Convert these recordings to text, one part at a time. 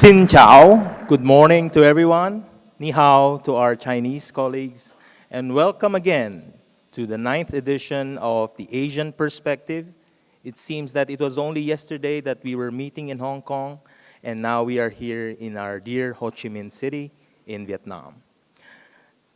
Xin chào, good morning to everyone. Ni hao to our Chinese colleagues. And welcome again to the 9th edition of the Asian Perspective. It seems that it was only yesterday that we were meeting in Hong Kong, and now we are here in our dear Ho Chi Minh City in Vietnam.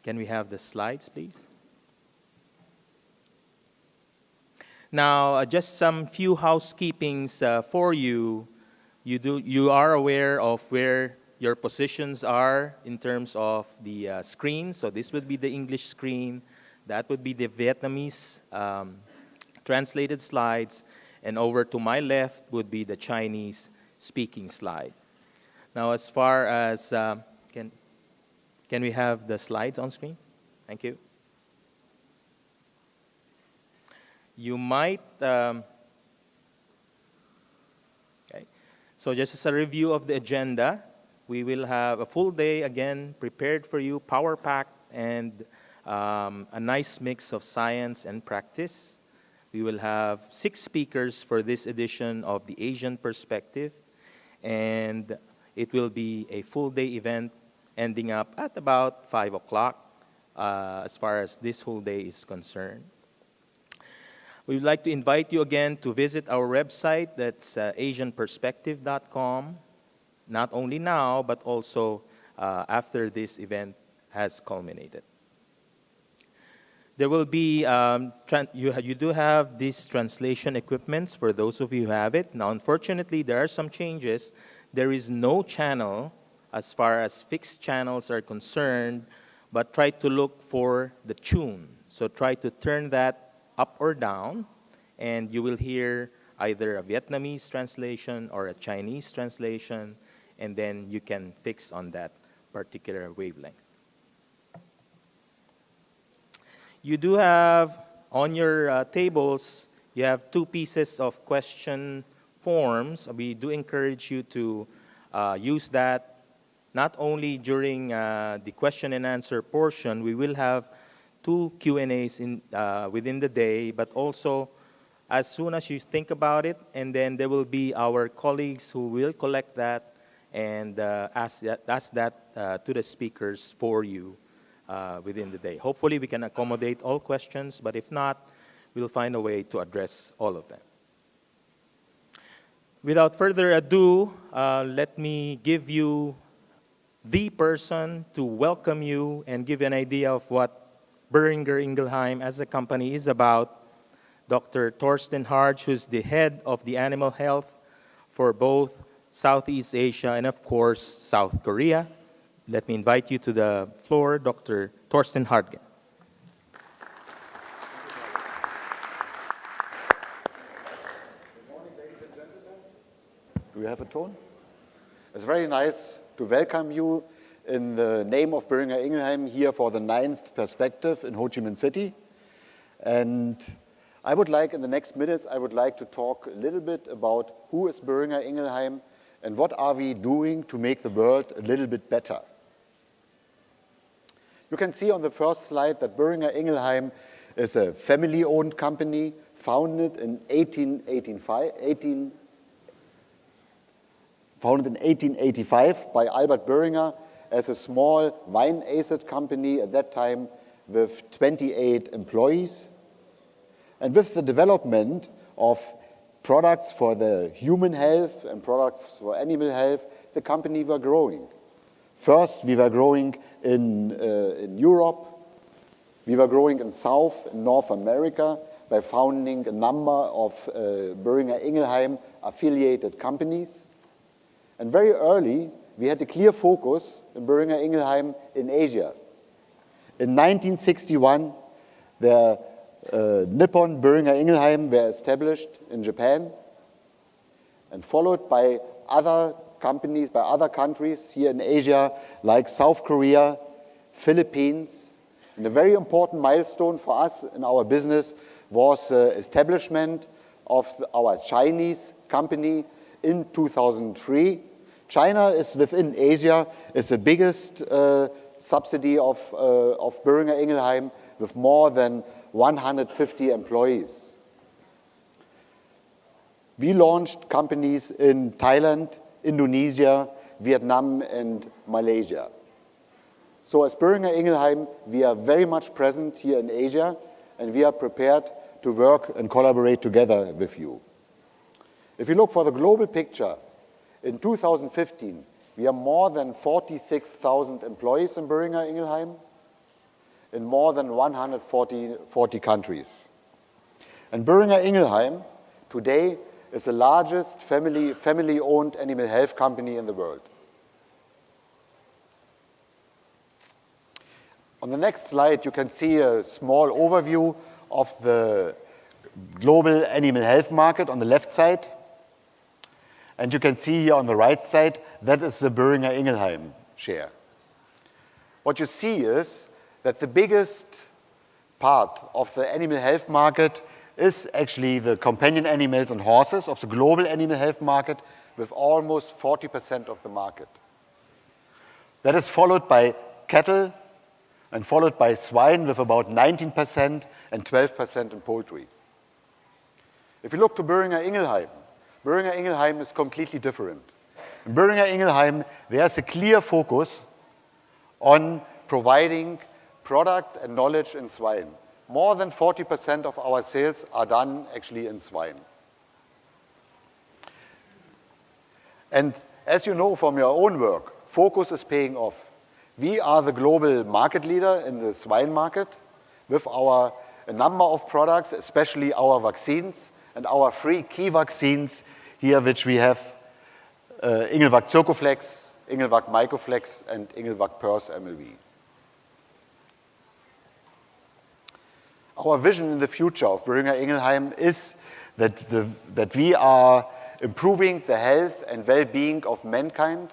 Can we have the slides, please? Now, just some few housekeepings for you. You are aware of where your positions are in terms of the screen. So this would be the English screen. That would be the Vietnamese translated slides. And over to my left would be the Chinese speaking slide. Now, as far as, can we have the slides on screen? Thank you. You might, So just as a review of the agenda, we will have a full day again prepared for you, power-packed, and a nice mix of science and practice. We will have 6 speakers for this edition of the Asian Perspective, and it will be a full-day event ending up at about 5 o'clock as far as this whole day is concerned. We would like to invite you again to visit our website, that's asianperspective.com, not only now, but also after this event has culminated. There will be, you do have these translation equipments for those of you who have it. Now, unfortunately, there are some changes. There is no channel as far as fixed channels are concerned, but try to look for the tune. So try to turn that up or down, and you will hear either a Vietnamese translation or a Chinese translation, and then you can fix on that particular wavelength. You do have on your tables, you have 2 pieces of question forms. We do encourage you to use that not only during the question and answer portion. We will have 2 Q&As within the day, but also as soon as you think about it, and then there will be our colleagues who will collect that and ask that to the speakers for you within the day. Hopefully we can accommodate all questions, but if not, we'll find a way to address all of them. Without further ado, let me give you the person to welcome you and give you an idea of what Boehringer Ingelheim as a company is about. Dr. Torsten Hardge, who's the head of the animal health for both Southeast Asia and, of course, South Korea. Let me invite you to the floor, Dr. Torsten Hardge. Good morning, ladies and gentlemen. Do we have a tone? It's very nice to welcome you in the name of Boehringer Ingelheim here for the 9th Perspective in Ho Chi Minh City. And I would like, in the next minutes, I would like to talk a little bit about who is Boehringer Ingelheim and what are we doing to make the world a little bit better. You can see on the first slide that Boehringer Ingelheim is a family-owned company founded in 1885 by Albert Boehringer as a small wine acid company at that time with 28 employees. And with the development of products for the human health and products for animal health, the company were growing. First, we were growing in Europe. We were growing in South and North America by founding a number of Boehringer Ingelheim affiliated companies. And very early, we had a clear focus in Boehringer Ingelheim in Asia. In 1961, the Nippon Boehringer Ingelheim were established in Japan and followed by other companies, by other countries here in Asia, like South Korea, Philippines. And a very important milestone for us in our business was the establishment of our Chinese company in 2003. China is within Asia, is the biggest subsidy of Boehringer Ingelheim with more than 150 employees. We launched companies in Thailand, Indonesia, Vietnam, and Malaysia. So as Boehringer Ingelheim, we are very much present here in Asia, and we are prepared to work and collaborate together with you. If you look for the global picture, in 2015, we are more than 46,000 employees in Boehringer Ingelheim in more than 140 countries. And Boehringer Ingelheim today is the largest family-owned animal health company in the world. On the next slide, you can see a small overview of the global animal health market on the left side. And you can see here on the right side, that is the Boehringer Ingelheim share. What you see is that the biggest part of the animal health market is actually the companion animals and horses of the global animal health market, with almost 40% of the market. That is followed by cattle and followed by swine with about 19% and 12% in poultry. If you look to Boehringer Ingelheim, Boehringer Ingelheim is completely different. In Boehringer Ingelheim, there's a clear focus on providing product and knowledge in swine. More than 40% of our sales are done actually in swine. And as you know from your own work, focus is paying off. We are the global market leader in the swine market with a number of products, especially our vaccines and our 3 key vaccines here, which we have Engelvac Circoflex, Engelvac Mycoflex, and Engelvac PRRSmlv. Our vision in the future of Boehringer Ingelheim is that we are improving the health and well-being of mankind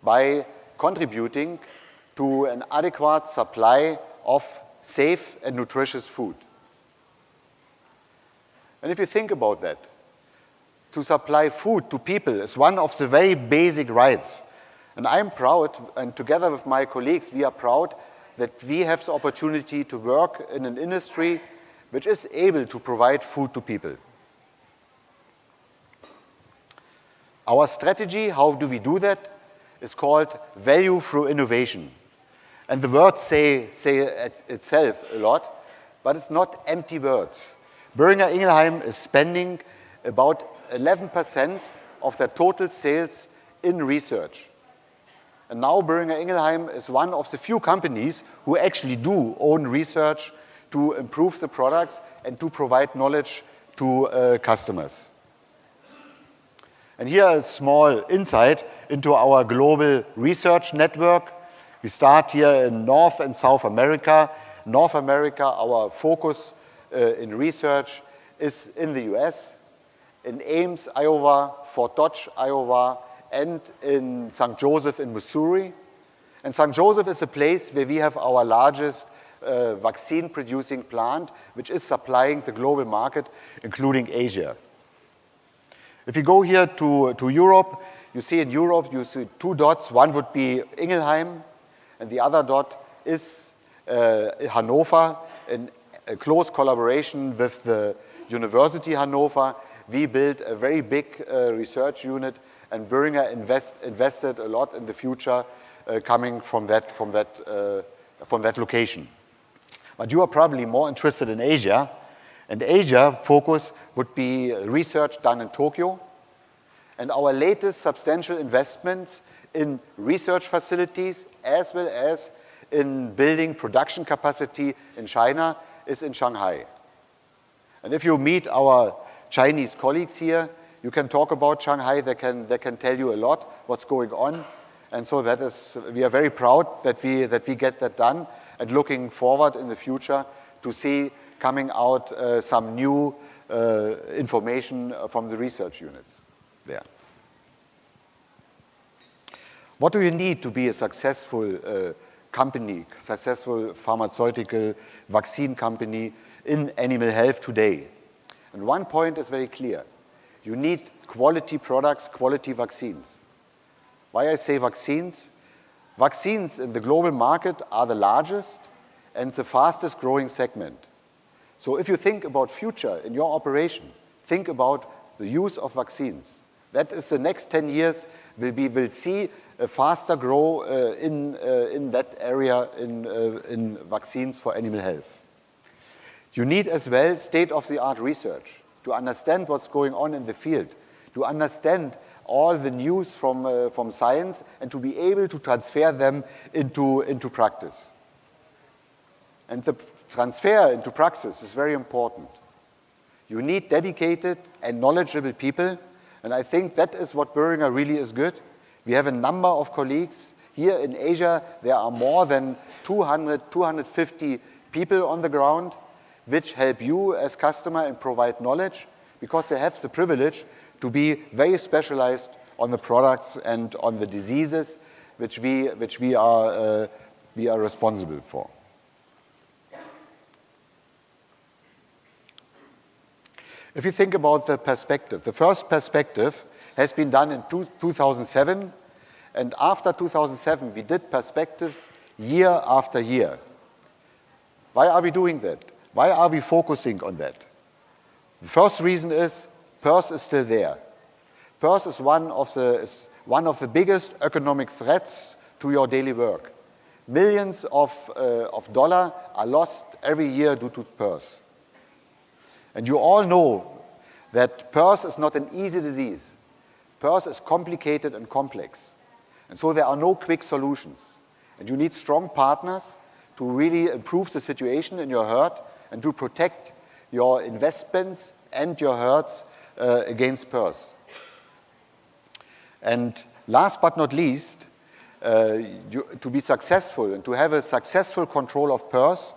by contributing to an adequate supply of safe and nutritious food. And if you think about that, to supply food to people is one of the very basic rights. And I'm proud, and together with my colleagues, we are proud that we have the opportunity to work in an industry which is able to provide food to people. Our strategy, how do we do that, is called value through innovation. And the words say itself a lot, but it's not empty words. Boehringer Ingelheim is spending about 11% of their total sales in research. And now Boehringer Ingelheim is one of the few companies who actually do own research to improve the products and to provide knowledge to customers. And here a small insight into our global research network. We start here in North and South America. North America, our focus in research is in the US, in Ames, Iowa, Fort Dodge, Iowa, and in St. Joseph in Missouri. And St. Joseph is a place where we have our largest vaccine-producing plant, which is supplying the global market, including Asia. If you go here to Europe, you see in Europe, you see 2 dots. One would be Ingelheim, and the other dot is Hannover, in a close collaboration with the University Hannover. We built a very big research unit, and Boehringer invested a lot in the future coming from that location. But you are probably more interested in Asia, and Asia focus would be research done in Tokyo, and our latest substantial investments in research facilities as well as in building production capacity in China is in Shanghai. And if you meet our Chinese colleagues here, you can talk about Shanghai. They can tell you a lot what's going on. And so we are very proud that we get that done, and looking forward in the future to see coming out some new information from the research units there. What do you need to be a successful company, successful pharmaceutical vaccine company in animal health today? And one point is very clear. You need quality products, quality vaccines. Why I say vaccines? Vaccines in the global market are the largest and the fastest growing segment. So if you think about future in your operation, think about the use of vaccines. That is the next 10 years will see a faster grow in that area in vaccines for animal health. You need as well state-of-the-art research to understand what's going on in the field, to understand all the news from science and to be able to transfer them into practice. And the transfer into praxis is very important. You need dedicated and knowledgeable people, and I think that is what Boehringer really is good. We have a number of colleagues. Here in Asia, there are more than 200, 250 people on the ground which help you as customer and provide knowledge because they have the privilege to be very specialized on the products and on the diseases which we are responsible for. If you think about the perspective, the first perspective has been done in 2007, and after 2007 we did perspectives year after year. Why are we doing that? Why are we focusing on that? The first reason is PRRS is still there. PRRS is one of the biggest economic threats to your daily work. Millions of dollars are lost every year due to PRRS. And you all know that PRRS is not an easy disease. PRRS is complicated and complex. And so there are no quick solutions. And you need strong partners to really improve the situation in your herd and to protect your investments and your herds against PRRS. And last but not least, to be successful and to have a successful control of PRRS,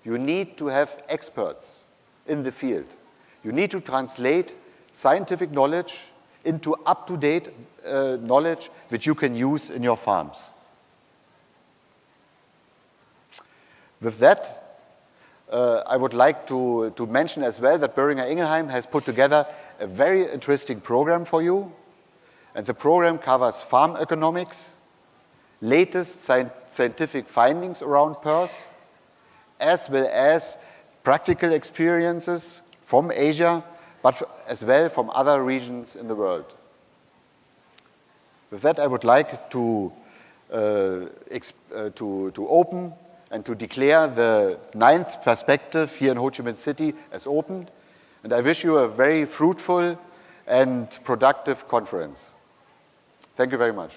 you need to have experts in the field. You need to translate scientific knowledge into up-to-date knowledge which you can use in your farms. With that, I would like to mention as well that Boehringer Ingelheim has put together a very interesting program for you. And the program covers farm economics, latest scientific findings around PRRS, as well as practical experiences from Asia, but as well from other regions in the world. With that, I would like to open and to declare the 9th perspective here in Ho Chi Minh City as opened. And I wish you a very fruitful and productive conference. Thank you very much.